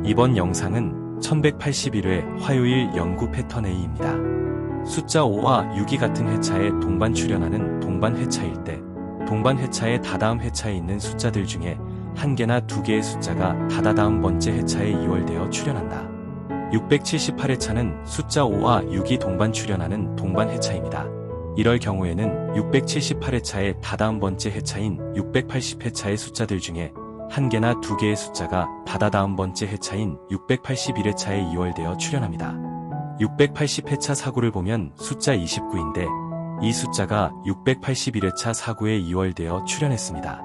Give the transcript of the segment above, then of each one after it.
이번 영상은 1181회 화요일 연구 패턴 A입니다. 숫자 5와 6이 같은 회차에 동반 출현하는 동반 회차일 때 동반 회차의 다다음 회차에 있는 숫자들 중에 한 개나 두 개의 숫자가 다다다음 번째 회차에 이월되어 출현한다. 678회차는 숫자 5와 6이 동반 출현하는 동반 회차입니다. 이럴 경우에는 678회차의 다다음 번째 회차인 680회차의 숫자들 중에 한 개나 두 개의 숫자가 다다다음 번째 회차인 681회차에 이월되어 출현합니다. 680회차 사구를 보면 숫자 29인데 이 숫자가 681회차 사구에 이월되어 출현했습니다.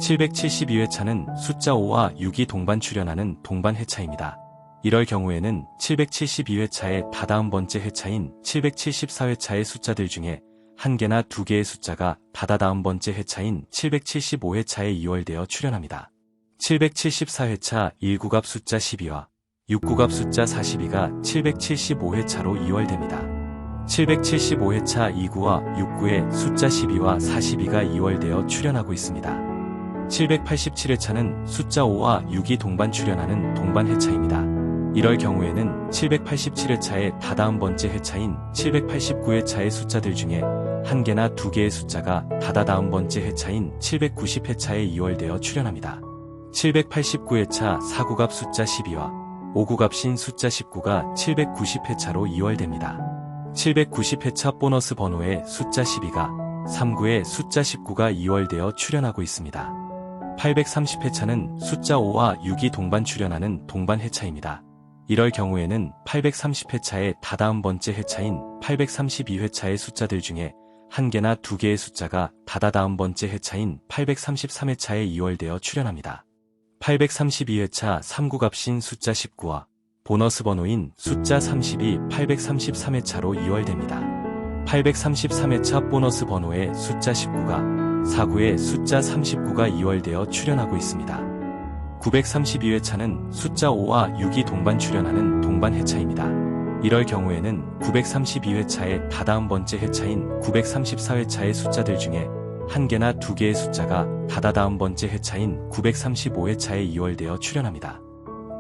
772회차는 숫자 5와 6이 동반 출현하는 동반 회차입니다. 이럴 경우에는 772회차의 다다음 번째 회차인 774회차의 숫자들 중에 한 개나 두 개의 숫자가 다다다음 번째 회차인 775회차에 이월되어 출현합니다. 774회차 1구갑 숫자 12와 6구갑 숫자 42가 775회차로 이월됩니다. 775회차 2구와 6구의 숫자 12와 42가 이월되어 출현하고 있습니다. 787회차는 숫자 5와 6이 동반 출현하는 동반 회차입니다. 이럴 경우에는 787회차의 다다음 번째 회차인 789회차의 숫자들 중에 한 개나 두 개의 숫자가 다다다음 번째 회차인 790회차에 이월되어 출현합니다. 789회차 4구갑 숫자 12와 5구갑신 숫자 19가 790회차로 이월됩니다. 790회차 보너스 번호의 숫자 12가 3구의 숫자 19가 이월되어 출현하고 있습니다. 830회차는 숫자 5와 6이 동반 출현하는 동반 회차입니다. 이럴 경우에는 830회차의 다다음 번째 회차인 832회차의 숫자들 중에 한 개나 두 개의 숫자가 다다다음 번째 회차인 833회차에 이월되어 출현합니다. 832회차 3구갑신 숫자 19와 보너스 번호인 숫자 30이 833회차로 이월됩니다. 833회차 보너스 번호의 숫자 19가 4구의 숫자 39가 이월되어 출현하고 있습니다. 932회차는 숫자 5와 6이 동반 출현하는 동반 회차입니다. 이럴 경우에는 932회차의 다다음 번째 회차인 934회차의 숫자들 중에 한 개나 두 개의 숫자가 다다다음 번째 회차인 935회차에 이월되어 출현합니다.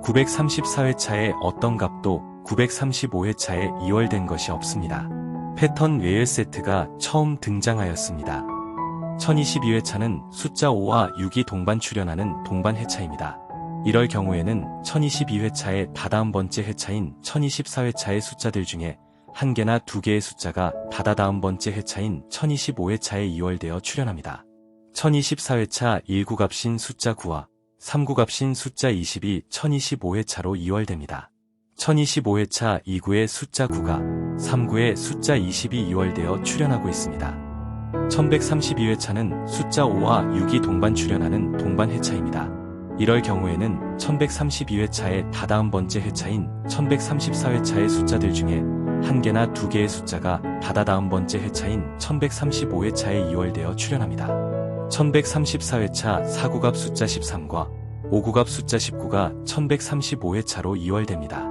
934회차의 어떤 값도 935회차에 이월된 것이 없습니다. 패턴 외열 세트가 처음 등장하였습니다. 1022회차는 숫자 5와 6이 동반 출현하는 동반 회차입니다. 이럴 경우에는 1022회차의 다다음 번째 회차인 1024회차의 숫자들 중에 한 개나 두 개의 숫자가 다다다음 번째 회차인 1025회차에 이월되어 출현합니다. 1024회차 1구갑신 숫자 9와 3구갑신 숫자 20이 1025회차로 이월됩니다. 1025회차 2구의 숫자 9가 3구의 숫자 20이 이월되어 출현하고 있습니다. 1132회차는 숫자 5와 6이 동반 출현하는 동반 회차입니다. 이럴 경우에는 1132회차의 다다음 번째 회차인 1134회차의 숫자들 중에 한 개나 두 개의 숫자가 다다다음 번째 회차인 1135회차에 이월되어 출현합니다. 1134회차 4구갑 숫자 13과 5구갑 숫자 19가 1135회차로 이월됩니다.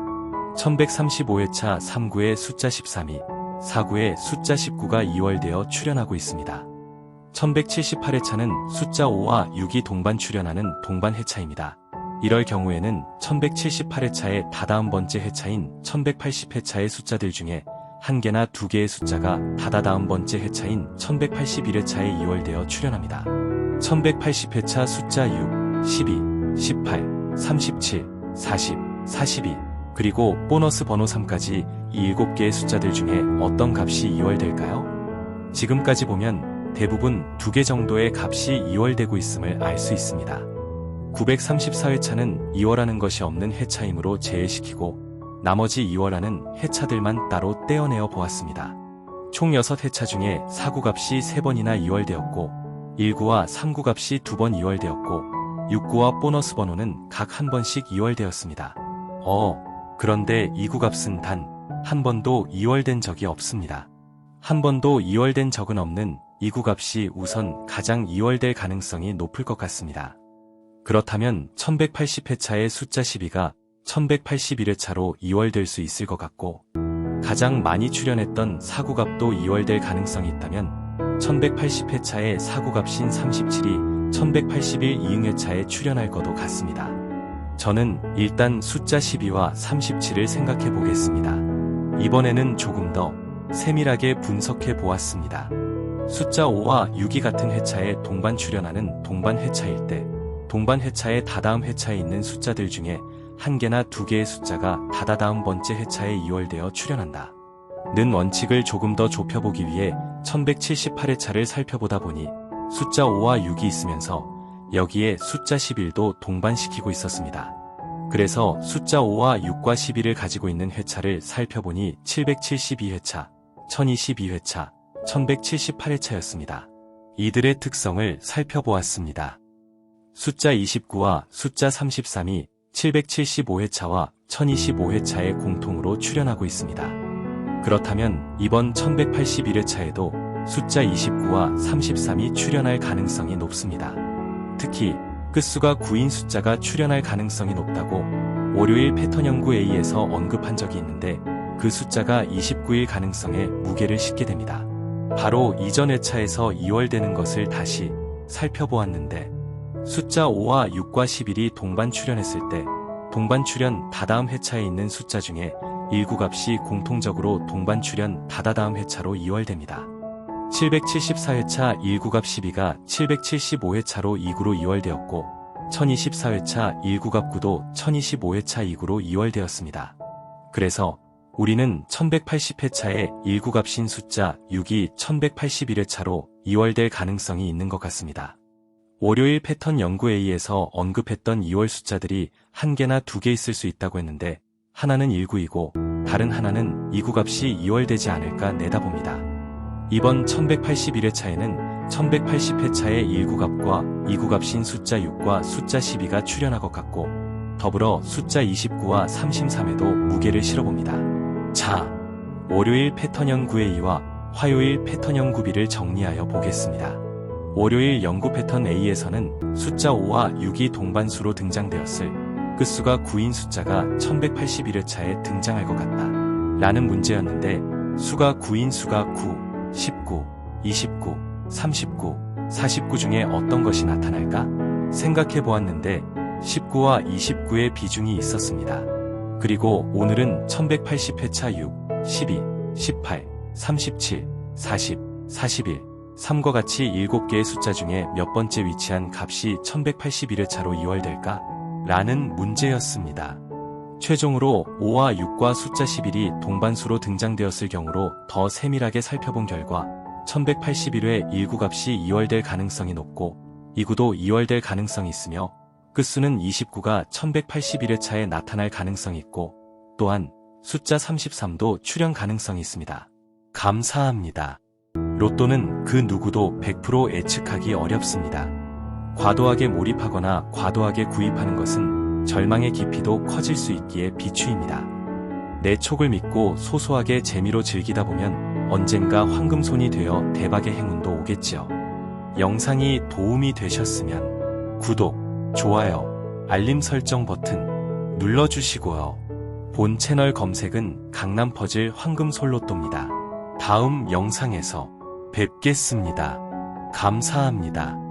1135회차 3구의 숫자 13이 4구의 숫자 19가 이월되어 출현하고 있습니다. 1178회차는 숫자 5와 6이 동반 출현하는 동반 회차입니다. 이럴 경우에는 1178회차의 다다음 번째 회차인 1180회차의 숫자들 중에 한 개나 두 개의 숫자가 다다다음 번째 회차인 1181회차에 이월되어 출현합니다. 1180회차 숫자 6, 12, 18, 37, 40, 42, 그리고 보너스 번호 3까지 이 7개의 숫자들 중에 어떤 값이 이월될까요? 지금까지 보면 대부분 2개 정도의 값이 이월되고 있음을 알 수 있습니다. 934회차는 이월하는 것이 없는 회차이므로 제외시키고 나머지 이월하는 회차들만 따로 떼어내어 보았습니다. 총 6회차 중에 4구 값이 3번이나 이월되었고 1구와 3구 값이 2번 이월되었고 6구와 보너스 번호는 각 한 번씩 이월되었습니다. 그런데 2구 값은 단 한 번도 이월된 적이 없습니다. 한 번도 이월된 적은 없는 2구 값이 우선 가장 이월될 가능성이 높을 것 같습니다. 그렇다면 1180회차의 숫자 12가 1181회차로 이월될 수 있을 것 같고 가장 많이 출현했던 4구 값도 이월될 가능성이 있다면 1180회차의 4구 값인 37이 1181 이응회차에 출현할 것도 같습니다. 저는 일단 숫자 12와 37을 생각해 보겠습니다. 이번에는 조금 더 세밀하게 분석해 보았습니다. 숫자 5와 6이 같은 회차에 동반 출현하는 동반 회차일 때 동반 회차의 다다음 회차에 있는 숫자들 중에 한 개나 두 개의 숫자가 다다다음 번째 회차에 이월되어 출현한다. 는 원칙을 조금 더 좁혀보기 위해 1178회차를 살펴보다 보니 숫자 5와 6이 있으면서 여기에 숫자 11도 동반시키고 있었습니다. 그래서 숫자 5와 6과 11을 가지고 있는 회차를 살펴보니 772회차, 1022회차, 1178회차였습니다. 이들의 특성을 살펴보았습니다. 숫자 29와 숫자 33이 775회차와 1025회차에 공통으로 출현하고 있습니다. 그렇다면 이번 1181회차에도 숫자 29와 33이 출현할 가능성이 높습니다. 특히 끝수가 9인 숫자가 출현할 가능성이 높다고 월요일 패턴 연구 A에서 언급한 적이 있는데 그 숫자가 29일 가능성에 무게를 싣게 됩니다. 바로 이전 회차에서 이월되는 것을 다시 살펴보았는데 숫자 5와 6과 11이 동반 출현했을 때 동반 출현 다다음 회차에 있는 숫자 중에 일구값이 공통적으로 동반 출현 다다다음 회차로 이월됩니다. 774회차 일구값 12가 775회차로 2구로 이월되었고 1024회차 일구값 9도 1025회차 2구로 이월되었습니다. 그래서 우리는 1180회차에 일구값인 숫자 6이 1181회차로 이월될 가능성이 있는 것 같습니다. 월요일 패턴 연구 A에서 언급했던 2월 숫자들이 한 개나 두 개 있을 수 있다고 했는데 하나는 19이고 다른 하나는 2구값이 2월되지 않을까 내다봅니다. 이번 1181회차에는 1180회차의 1구값과 2구값인 숫자 6과 숫자 12가 출현할 것 같고 더불어 숫자 29와 33에도 무게를 실어봅니다. 자, 월요일 패턴 연구 A와 화요일 패턴 연구 B를 정리하여 보겠습니다. 월요일 연구 패턴 A에서는 숫자 5와 6이 동반수로 등장되었을 끝수가 9인 숫자가 1181회차에 등장할 것 같다 라는 문제였는데 수가 9인 수가 9, 19, 29, 39, 49 중에 어떤 것이 나타날까? 생각해 보았는데 19와 29의 비중이 있었습니다. 그리고 오늘은 1180회차 6, 12, 18, 37, 40, 41, 3과 같이 7개의 숫자 중에 몇 번째 위치한 값이 1181회차로 이월될까? 라는 문제였습니다. 최종으로 5와 6과 숫자 11이 동반수로 등장되었을 경우로 더 세밀하게 살펴본 결과 1181회 1구값이 2월될 가능성이 높고 2구도 2월될 가능성이 있으며 끝수는 29가 1181회차에 나타날 가능성이 있고 또한 숫자 33도 출현 가능성이 있습니다. 감사합니다. 로또는 그 누구도 100% 예측하기 어렵습니다. 과도하게 몰입하거나 과도하게 구입하는 것은 절망의 깊이도 커질 수 있기에 비추입니다. 내 촉을 믿고 소소하게 재미로 즐기다 보면 언젠가 황금손이 되어 대박의 행운도 오겠지요. 영상이 도움이 되셨으면 구독, 좋아요, 알림 설정 버튼 눌러주시고요. 본 채널 검색은 강남퍼즐 황금솔로또입니다. 다음 영상에서 뵙겠습니다. 감사합니다.